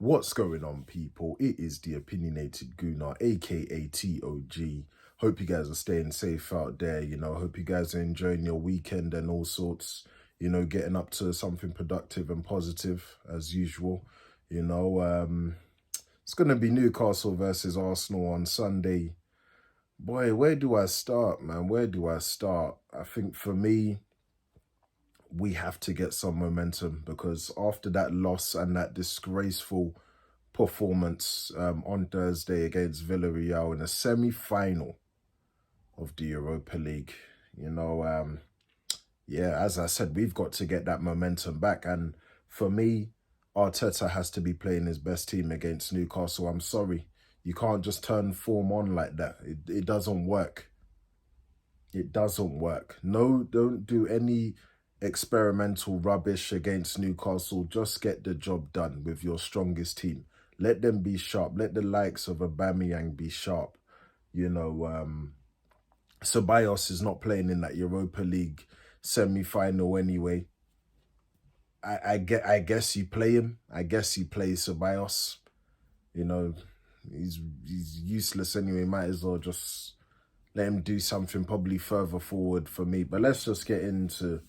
What's going on, people? It is the Opinionated Gooner, aka TOG. Hope you guys are staying safe out there. Hope you guys are enjoying your weekend and all sorts. Getting up to something productive and positive as usual. It's gonna be Newcastle versus Arsenal on Sunday. Boy, where do I start, man? Where do I start? I think for me, we have to get some momentum because after that loss and that disgraceful performance on Thursday against Villarreal in a semi-final of the Europa League, yeah, as I said, we've got to get that momentum back. And for me, Arteta has to be playing his best team against Newcastle. I'm sorry. You can't just turn form on like that. It doesn't work. It doesn't work. No, don't do any experimental rubbish against Newcastle. Just get the job done with your strongest team. Let them be sharp. Let the likes of Aubameyang be sharp. Ceballos is not playing in that Europa League semi-final anyway. I guess you play him. I guess you play Ceballos. He's useless anyway. Might as well just let him do something probably further forward for me. But let's just get into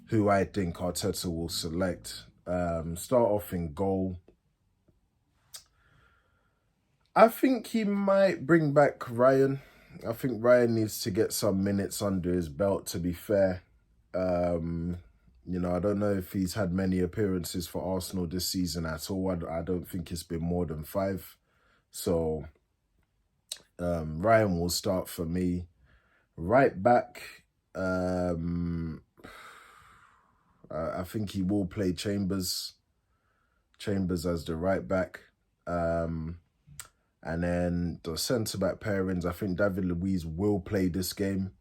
who I think Arteta will select. Start off in goal. I think he might bring back Ryan. I think Ryan needs to get some minutes under his belt, to be fair. I don't know if he's had many appearances for Arsenal this season at all. I don't think it's been more than 5. So Ryan will start for me. Right back, I think he will play Chambers. Chambers as the right back. And then the centre-back pairings, I think David Luiz will play this game.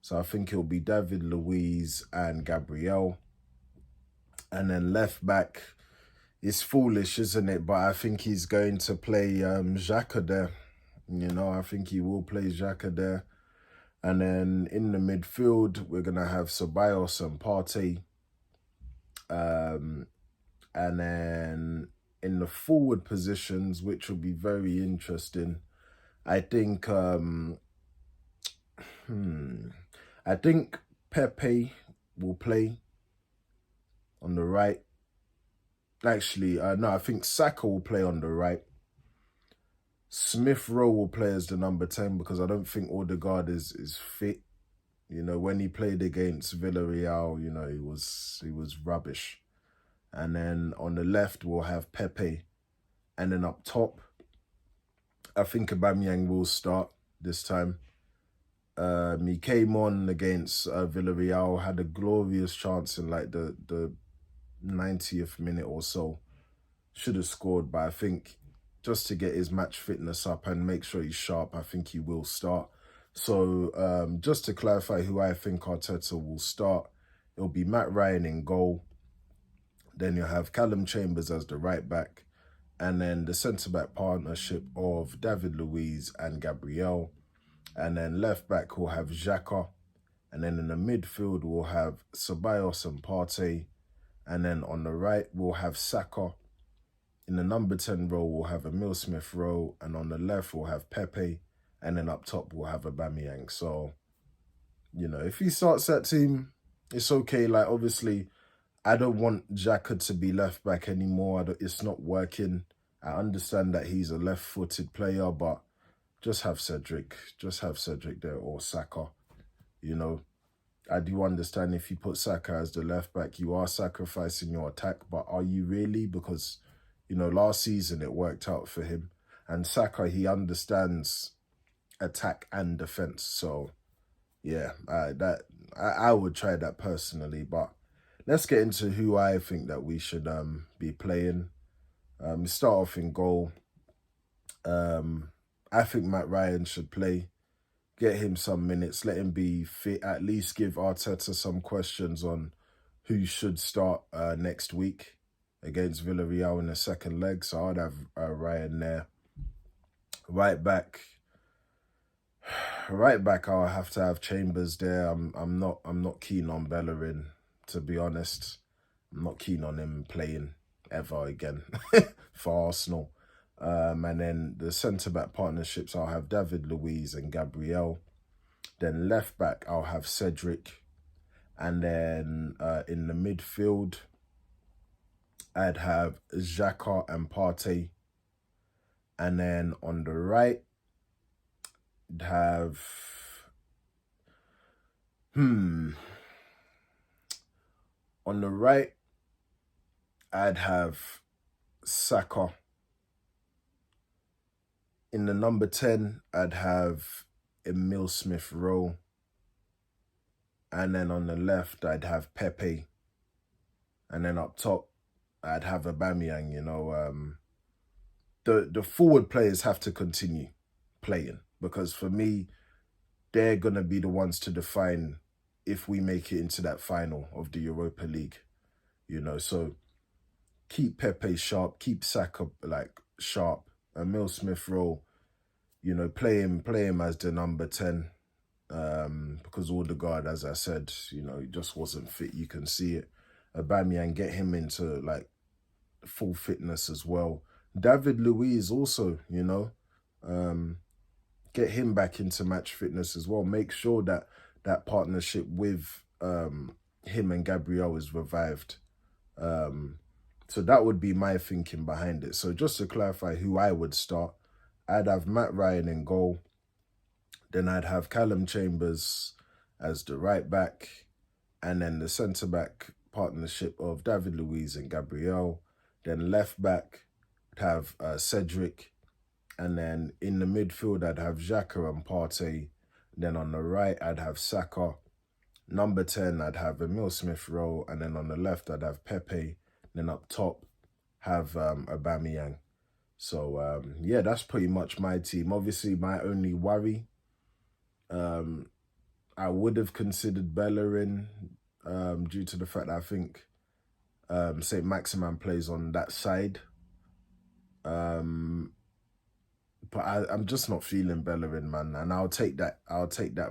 So I think it'll be David Luiz and Gabriel. And then left back, it's foolish, isn't it? But I think he's going to play Xhaka there. I think he will play Xhaka there. And then in the midfield, we're going to have Ceballos and Partey. And then in the forward positions, which will be very interesting, I think I think Pepe will play on the right. Actually, no, I think Saka will play on the right. Smith Rowe will play as the number 10 because I don't think Odegaard is fit. When he played against Villarreal, he was rubbish. And then on the left, we'll have Pepe. And then up top, I think Aubameyang will start this time. He came on against Villarreal, had a glorious chance in like the 90th minute or so. Should have scored, but I think just to get his match fitness up and make sure he's sharp, I think he will start. So just to clarify who I think Arteta will start, it'll be Matt Ryan in goal. Then you'll have Callum Chambers as the right back. And then the centre-back partnership of David Luiz and Gabriel. And then left back, we'll have Xhaka. And then in the midfield, we'll have Ceballos and Partey. And then on the right, we'll have Saka. In the number 10 role, we'll have Emile Smith Rowe. And on the left, we'll have Pepe. And then up top, we'll have Aubameyang. So, if he starts that team, it's okay. Like, obviously, I don't want Xhaka to be left back anymore. It's not working. I understand that he's a left-footed player, but just have Cedric. Just have Cedric there or Saka. I do understand if you put Saka as the left back, you are sacrificing your attack, but are you really? Because, last season it worked out for him. And Saka, he understands attack and defense. So, yeah, I would try that personally, but let's get into who I think that we should be playing. Start off in goal. I think Matt Ryan should play. Get him some minutes. Let him be fit. At least give Arteta some questions on who should start next week against Villarreal in the second leg. So I'd have Ryan there. Right back, I'll have to have Chambers there. I'm not keen on Bellerin, to be honest. I'm not keen on him playing. ever again for Arsenal. And then the centre-back partnerships, I'll have David Luiz and Gabriel. Then left-back, I'll have Cedric. And then in the midfield, I'd have Xhaka and Partey. And then on the right, I'd have... On the right, I'd have Saka. In the number 10, I'd have Emile Smith-Rowe. And then on the left, I'd have Pepe. And then up top, I'd have Aubameyang. You know, the forward players have to continue playing, because for me, they're going to be the ones to define if we make it into that final of the Europa League. You know, so keep Pepe sharp, keep Saka like sharp. Emile Smith-Rowe, you know, play him as the number 10. Because Odegaard, as I said, you know, he just wasn't fit. You can see it. Aubameyang, get him into like full fitness as well. David Luiz also, you know, get him back into match fitness as well. Make sure that that partnership with him and Gabriel is revived. So that would be my thinking behind it. So just to clarify who I would start, I'd have Matt Ryan in goal. Then I'd have Callum Chambers as the right back. And then the centre-back partnership of David Luiz and Gabriel. Then left back, I'd have Cedric. And then in the midfield, I'd have Xhaka and Partey. Then on the right, I'd have Saka. Number 10, I'd have Emile Smith-Rowe. And then on the left, I'd have Pepe. Then up top, have Aubameyang. So, yeah, that's pretty much my team. Obviously, my only worry, I would have considered Bellerin due to the fact that I think St. Maximin plays on that side. But I'm just not feeling Bellerin, man. And I'll take that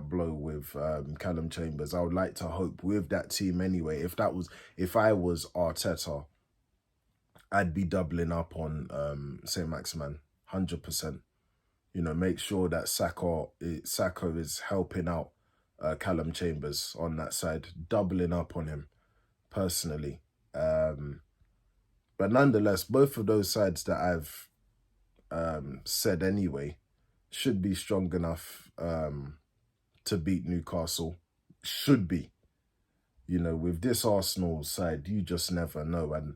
blow with Callum Chambers. I would like to hope with that team anyway. If I was Arteta, I'd be doubling up on St. Maximin, 100%. You know, make sure that Saka is helping out Callum Chambers on that side, doubling up on him personally. But nonetheless, both of those sides that I've said anyway should be strong enough to beat Newcastle. Should be. You know, with this Arsenal side, you just never know. And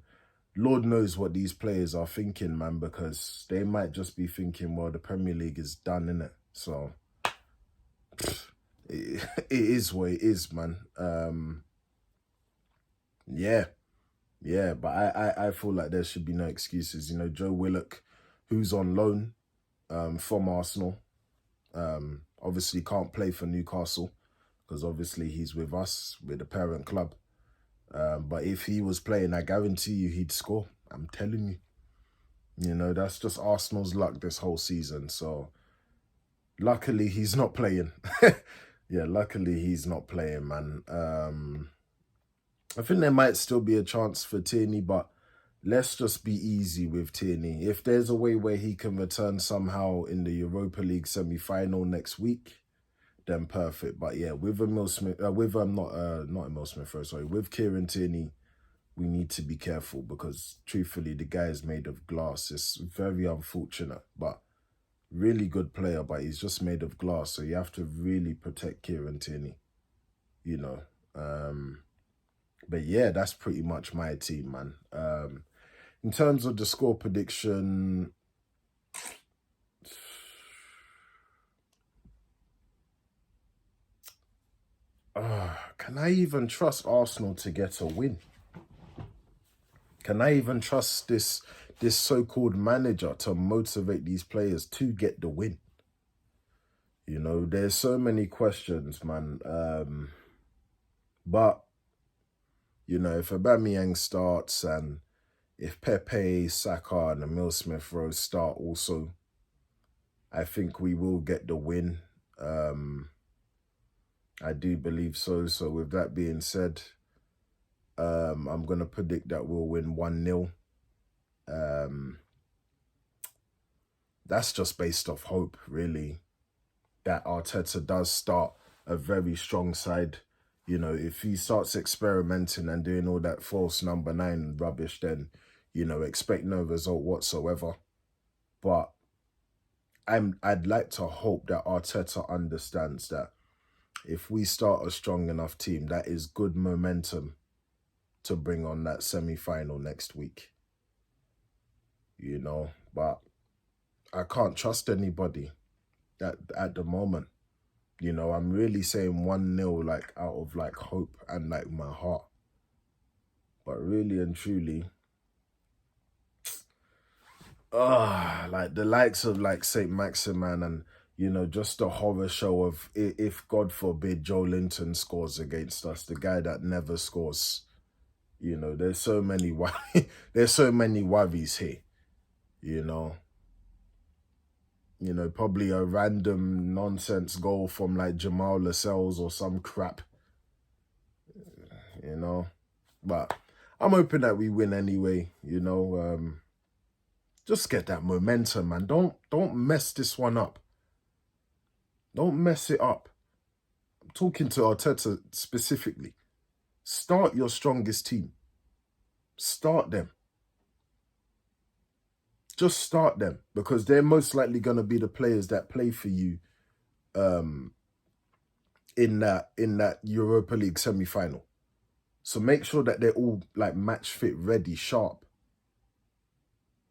Lord knows what these players are thinking, man, because they might just be thinking, well, the Premier League is done, innit? So it is what it is, man. Yeah, but I feel like there should be no excuses. You know, Joe Willock, who's on loan from Arsenal, obviously can't play for Newcastle because obviously he's with us, with the parent club. But if he was playing, I guarantee you he'd score. I'm telling you. You know, that's just Arsenal's luck this whole season. So, luckily, he's not playing. Yeah, luckily, he's not playing, man. I think there might still be a chance for Tierney, but let's just be easy with Tierney. If there's a way where he can return somehow in the Europa League semi-final next week, then perfect. But yeah, with Emile Smith, with not Emile Smith, sorry, with Kieran Tierney, we need to be careful because truthfully, the guy is made of glass. It's very unfortunate, but really good player, but he's just made of glass. So you have to really protect Kieran Tierney, you know. But yeah, that's pretty much my team, man. In terms of the score prediction, can I even trust Arsenal to get a win? Can I even trust this so-called manager to motivate these players to get the win? You know, there's so many questions, man. But, you know, if Aubameyang starts and if Pepe, Saka and Emile Smith-Rowe start also, I think we will get the win. I do believe so. So with that being said, I'm going to predict that we'll win 1-0. That's just based off hope, really, that Arteta does start a very strong side. You know, if he starts experimenting and doing all that false number 9 rubbish, then, you know, expect no result whatsoever. But I'd like to hope that Arteta understands that if we start a strong enough team, that is good momentum to bring on that semi-final next week. You know, but I can't trust anybody at the moment. You know, I'm really saying 1-0 like out of like hope and like my heart. But really and truly, like the likes of like St. Maximan and, you know, just the horror show of if God forbid Joe Linton scores against us, the guy that never scores. You know, there's so many worries here, you know. You know, probably a random nonsense goal from like Jamal Lascelles or some crap, you know. But I'm hoping that we win anyway, you know. Just get that momentum, man. Don't mess this one up. Don't mess it up. I'm talking to Arteta specifically. Start your strongest team. Start them. Just start them, because they're most likely going to be the players that play for you in that Europa League semi-final. So make sure that they're all like match fit, ready, sharp.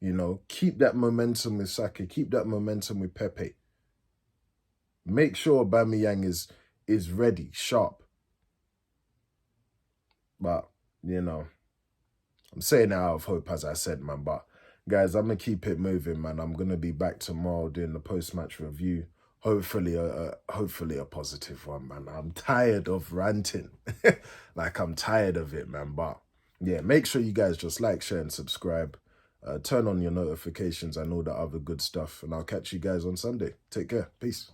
You know, keep that momentum with Saka, keep that momentum with Pepe. Make sure Aubameyang is ready, sharp. But, you know, I'm saying it out of hope, as I said, man. But, guys, I'm going to keep it moving, man. I'm going to be back tomorrow doing the post-match review. Hopefully a positive one, man. I'm tired of ranting. Like, I'm tired of it, man. But, yeah, make sure you guys just like, share, and subscribe. Turn on your notifications and all that other good stuff. And I'll catch you guys on Sunday. Take care. Peace.